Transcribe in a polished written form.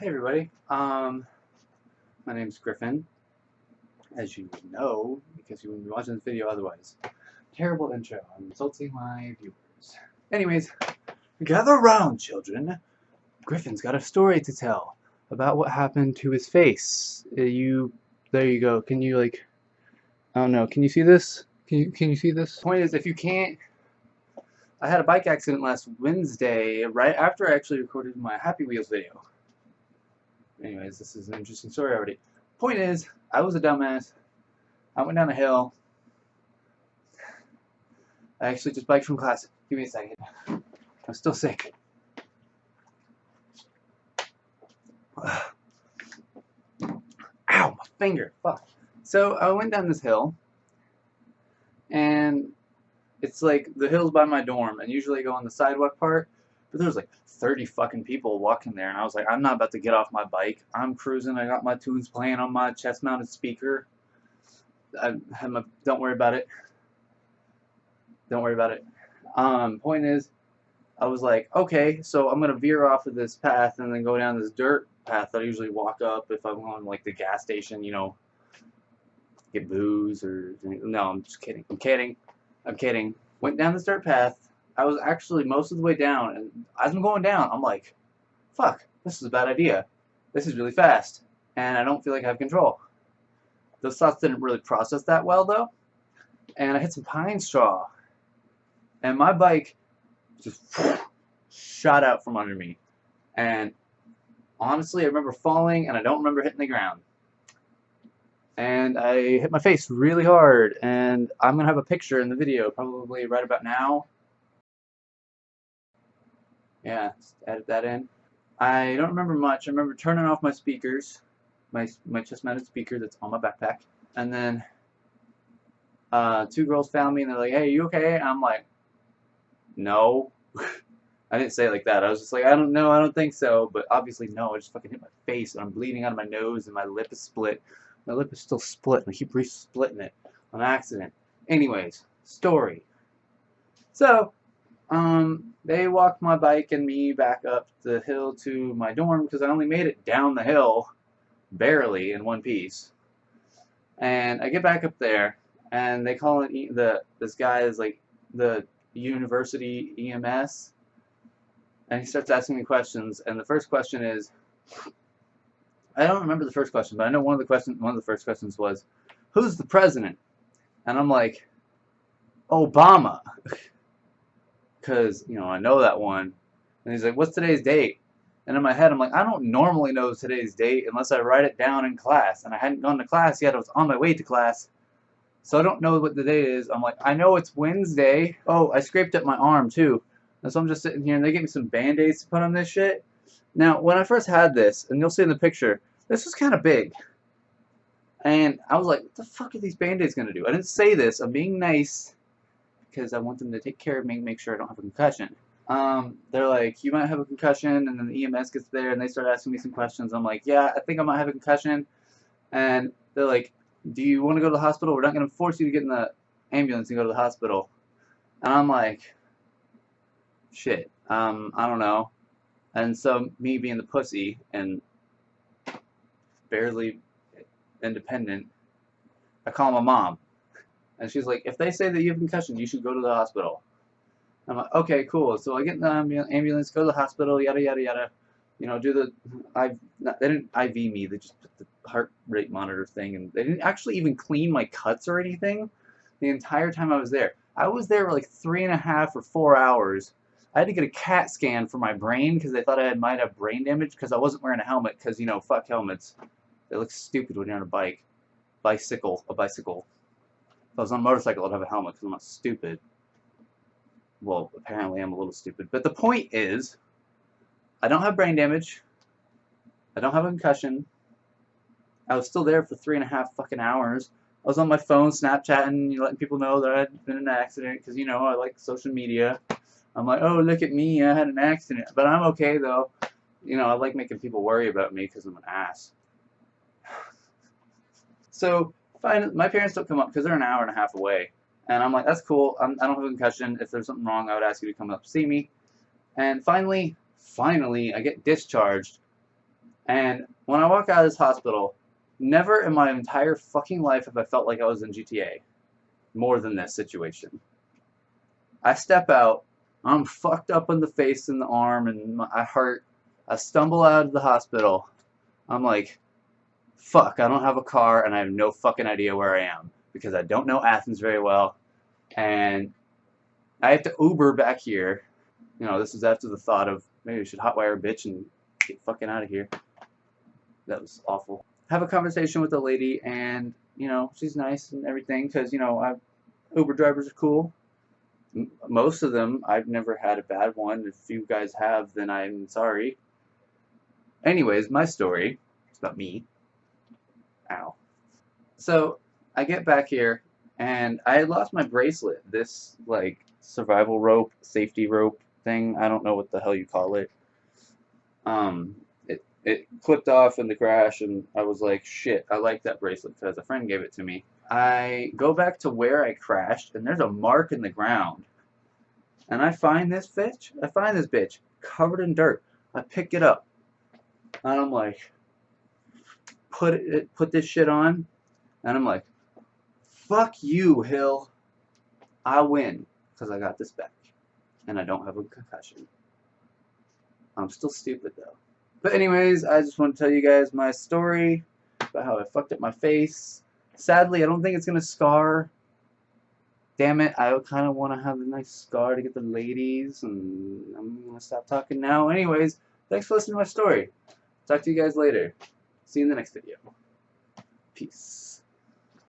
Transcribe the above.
Hey everybody, my name's Griffin, as you know, because you wouldn't be watching this video otherwise. Terrible intro, I'm insulting my viewers. Anyways, gather around, children. Griffin's got a story to tell about what happened to his face. There you go, can you I don't know, can you see this? Can you see this? Point is, if you can't, I had a bike accident last Wednesday, right after I actually recorded my Happy Wheels video. Anyways, this is an interesting story already. Point is, I was a dumbass. I went down a hill. I actually just biked from class. Give me a second. I'm still sick. Ow, my finger. Fuck. So I went down this hill, and it's like the hill's by my dorm, and usually I go on the sidewalk part, but there's like 30 fucking people walking there, and I was like, I'm not about to get off my bike. I'm cruising. I got my tunes playing on my chest-mounted speaker. Don't worry about it. Don't worry about it. Point is, I was like, okay, so I'm gonna veer off of this path and then go down this dirt path that I usually walk up if I'm going like the gas station, you know, get booze or no, I'm just kidding. I'm kidding. Went down this dirt path. I was actually most of the way down, and as I'm going down, I'm like, fuck, this is a bad idea. This is really fast, and I don't feel like I have control. Those thoughts didn't really process that well though, and I hit some pine straw, and my bike just shot out from under me. And honestly, I remember falling, and I don't remember hitting the ground. And I hit my face really hard, and I'm gonna have a picture in the video probably right about now. Yeah, just edit that in. I don't remember much. I remember turning off my speakers, my chest-mounted speaker that's on my backpack, and then two girls found me and they're like, "Hey, you okay?" And I'm like, "No." I didn't say it like that. I was just like, I don't know, I don't think so. But obviously, no. I just fucking hit my face, and I'm bleeding out of my nose, and my lip is split. My lip is still split, and I keep re-splitting it on accident. Anyways, story. So, they walked my bike and me back up the hill to my dorm because I only made it down the hill, barely, in one piece. And I get back up there, and they call it this guy is like the university EMS. And he starts asking me questions, and the first question is, I don't remember the first question, but I know one of the first questions was, "Who's the president?" And I'm like, "Obama," because I know that one. And he's like, "What's today's date?" And in my head, I'm like, I don't normally know today's date unless I write it down in class. And I hadn't gone to class yet. I was on my way to class, so I don't know what the date is. I'm like, I know it's Wednesday. Oh, I scraped up my arm too. And so I'm just sitting here, and they gave me some Band-Aids to put on this shit. Now, when I first had this, and you'll see in the picture, this was kind of big. And I was like, what the fuck are these Band-Aids going to do? I didn't say this. I'm being nice because I want them to take care of me and make sure I don't have a concussion. They're like, you might have a concussion, and then the EMS gets there, and they start asking me some questions. I'm like, yeah, I think I might have a concussion. And they're like, do you want to go to the hospital? We're not going to force you to get in the ambulance and go to the hospital. And I'm like, shit, I don't know. And so me being the pussy and barely independent, I call my mom. And she's like, if they say that you have a concussion, you should go to the hospital. I'm like, okay, cool. So I get in the ambulance, go to the hospital, yada, yada, yada. Do the, they didn't IV me, they just put the heart rate monitor thing, and they didn't actually even clean my cuts or anything the entire time I was there. I was there for like 3.5 or 4 hours. I had to get a CAT scan for my brain because they thought I might have brain damage because I wasn't wearing a helmet because, fuck helmets. They look stupid when you're on a bike. A bicycle. If I was on a motorcycle, I'd have a helmet because I'm not stupid. Well, apparently I'm a little stupid. But the point is, I don't have brain damage. I don't have a concussion. I was still there for 3.5 fucking hours. I was on my phone Snapchatting, letting people know that I had been in an accident because, I like social media. I'm like, oh, look at me, I had an accident. But I'm okay, though. I like making people worry about me because I'm an ass. So, my parents don't come up because they're an hour and a half away. And I'm like, that's cool. I don't have a concussion. If there's something wrong, I would ask you to come up and see me. And finally, I get discharged. And when I walk out of this hospital, never in my entire fucking life have I felt like I was in GTA more than this situation. I step out, I'm fucked up in the face and the arm, and I hurt. I stumble out of the hospital. I'm like, fuck, I don't have a car, and I have no fucking idea where I am because I don't know Athens very well, and I have to Uber back here. You know, this is after the thought of maybe we should hotwire a bitch and get fucking out of here. That was awful. Have a conversation with the lady, and you know, she's nice and everything because you know, Uber drivers are cool. Most of them, I've never had a bad one. If you guys have, then I'm sorry. Anyways, my story. It's about me. Ow. So I get back here, and I had lost my bracelet. This like survival rope, safety rope thing. I don't know what the hell you call it. It clipped off in the crash, and I was like, shit, I like that bracelet because a friend gave it to me. I go back to where I crashed, and there's a mark in the ground. And I find this bitch. I find this bitch covered in dirt. I pick it up, and I'm like, put this shit on, and I'm like, fuck you, Hill. I win because I got this back, and I don't have a concussion. I'm still stupid though. But anyways, I just want to tell you guys my story about how I fucked up my face. Sadly, I don't think it's gonna scar. Damn it, I kind of want to have a nice scar to get the ladies, and I'm gonna stop talking now. Anyways, thanks for listening to my story. Talk to you guys later. See you in the next video. Peace.